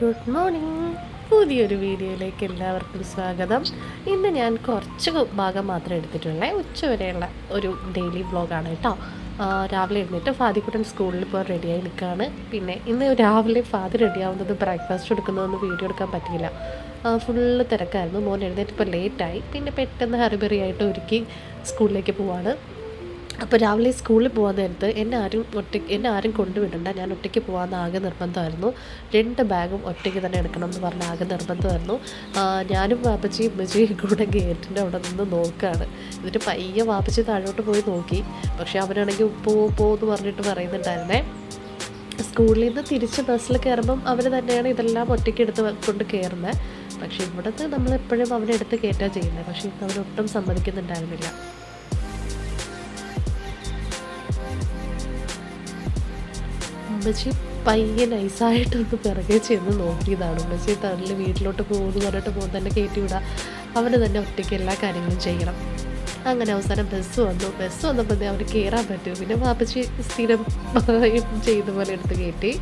Good morning. പുതിയൊരു വീഡിയോയിലേക്ക് എല്ലാവർക്കും സ്വാഗതം. ഇന്ന് ഞാൻ കുറച്ച് ഭാഗം മാത്രമേ എടുത്തിട്ടുള്ളൂ. ഉച്ചവരെയുള്ള ഒരു ഡെയിലി വ്ളോഗാണ് കേട്ടോ. രാവിലെ എഴുന്നേറ്റ് ഫാദിക്കുട്ടൻ സ്കൂളിൽ പോകാൻ റെഡിയായി നിൽക്കുകയാണ്. പിന്നെ ഇന്ന് രാവിലെ ഫാദി റെഡിയാവുന്നത് ബ്രേക്ക്ഫാസ്റ്റ് എടുക്കുന്നതൊന്നും വീഡിയോ എടുക്കാൻ പറ്റിയില്ല. ഫുള്ള് തിരക്കായിരുന്നു. മോൻ എഴുന്നേറ്റപ്പോൾ ലേറ്റായി. പിന്നെ പെട്ടെന്ന് ഹറിബറി ആയിട്ട് ഒരുക്കി സ്കൂളിലേക്ക് പോവാണ്. അപ്പോൾ രാവിലെ സ്കൂളിൽ പോകാൻ നേരത്ത് എന്നെ ആരും കൊണ്ടുവിടണ്ട, ഞാൻ ഒറ്റയ്ക്ക് പോകാമെന്ന് ആകെ നിർബന്ധമായിരുന്നു. 2 ബാഗും ഒറ്റയ്ക്ക് തന്നെ എടുക്കണം എന്ന് പറഞ്ഞ് ആകെ നിർബന്ധമായിരുന്നു. ഞാനും വാപ്പച്ചിയും ഉമ്മച്ചിയും കൂടെ ഗേറ്റിൻ്റെ അവിടെ നിന്ന് നോക്കുകയാണ്. എന്നിട്ട് പയ്യെ വാപ്പച്ചി താഴോട്ട് പോയി നോക്കി. പക്ഷേ അവനാണെങ്കിൽ എന്ന് പറഞ്ഞിട്ട് പറയുന്നുണ്ടായിരുന്നേ. സ്കൂളിൽ നിന്ന് തിരിച്ച് ബസ്സിൽ കയറുമ്പം അവർ തന്നെയാണ് ഇതെല്ലാം ഒറ്റയ്ക്ക് എടുത്ത് കൊണ്ട് കയറുന്നത്. പക്ഷേ ഇവിടുത്തെ നമ്മളെപ്പോഴും അവനെ എടുത്ത് കയറ്റാൻ ചെയ്യുന്നത്. പക്ഷേ ഇന്ന് അവനൊട്ടും സമ്മതിക്കുന്നുണ്ടായിരുന്നില്ല. ഉമ്മച്ചി പയ്യെ നൈസായിട്ടൊന്ന് പിറകെ ചെന്ന് നോക്കിയതാണ്. ഉമ്മച്ചി തള്ളിൽ വീട്ടിലോട്ട് പോകുമെന്ന് പറഞ്ഞിട്ട് പോകുന്ന തന്നെ കയറ്റി വിടാം, അവന് തന്നെ ഒറ്റയ്ക്ക് എല്ലാ കാര്യങ്ങളും ചെയ്യണം. അങ്ങനെ അവസാനം ബസ് വന്നപ്പോൾ അവന് കയറാൻ പറ്റും. പിന്നെ വാപ്പച്ചി സ്ഥിരം ചെയ്ത പോലെ എടുത്ത് കയറ്റി.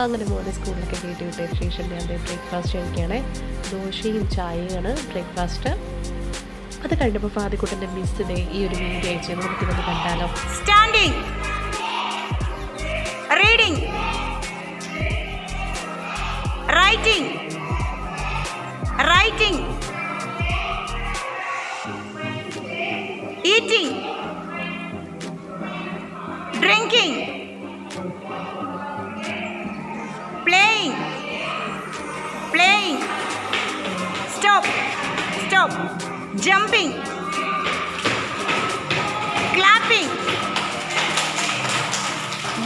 അങ്ങനെ മോനെ സ്കൂളിലൊക്കെ കയറ്റി വിട്ടതിന് ശേഷം ഞാൻ ബ്രേക്ക്ഫാസ്റ്റ് കഴിക്കുകയാണേ. ദോശയും ചായയാണ് ബ്രേക്ക്ഫാസ്റ്റ്. അത് കഴിഞ്ഞപ്പോൾ ഫാദിക്കുട്ടൻ്റെ മിസ്സിനെ ഈ ഒരു വീഡിയോ അയച്ചു. നമുക്കിതൊന്ന് കണ്ടാലോ. Reading, writing, eating, drinking, playing, stop, jumping, clapping,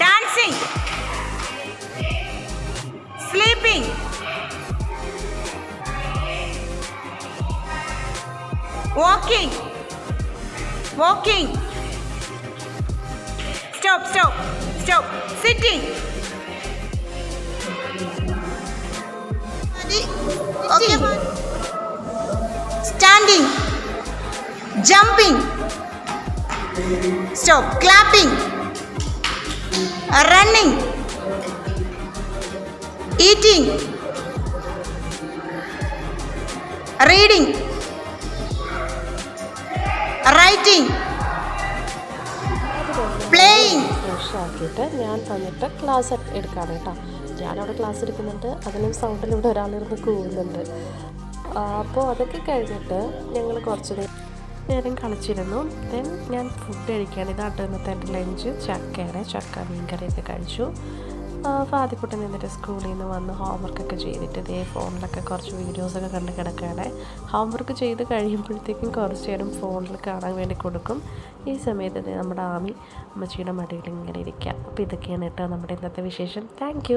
dancing, sleeping, walking, stop, sitting, okay, standing, jumping, stop, clapping, running, eating, reading, writing, playing. ഫ്രഷാക്കിയിട്ട് ഞാൻ തന്നിട്ട് ക്ലാസ് എടുക്കാണ് കേട്ടോ. ഞാനവിടെ ക്ലാസ് എടുക്കുന്നുണ്ട്, അതിലും സൗണ്ടിലൂടെ ഒരാളിരുന്ന് കൂവുന്നുണ്ട്. അപ്പോൾ അതൊക്കെ കഴിഞ്ഞിട്ട് ഞങ്ങൾ കുറച്ച് നേരം കളിച്ചിരുന്നു. ദെൻ ഞാൻ ഫുഡ് കഴിക്കുകയാണ്. ഇതാട്ടോ ഇന്നത്തെ എൻ്റെ ലഞ്ച്. ചക്ക മീൻകറിയൊക്കെ കഴിച്ചു. ഫാദിക്കുട്ടൻ എന്നിട്ട് സ്കൂളിൽ നിന്ന് വന്ന് ഹോംവർക്കൊക്കെ ചെയ്തിട്ട് ഇതേ ഫോണിലൊക്കെ കുറച്ച് വീഡിയോസൊക്കെ കണ്ട് കിടക്കുകയാണ്. ഹോംവർക്ക് ചെയ്ത് കഴിയുമ്പോഴത്തേക്കും കുറച്ച് നേരം ഫോണിൽ കാണാൻ വേണ്ടി കൊടുക്കും. ഈ സമയത്ത് നമ്മുടെ ആമി അമ്മച്ചിയുടെ മടിയിൽ ഇങ്ങനെ ഇരിക്കുക. അപ്പോൾ ഇതൊക്കെയാണ് കേട്ടോ നമ്മുടെ ഇന്നത്തെ വിശേഷം. താങ്ക്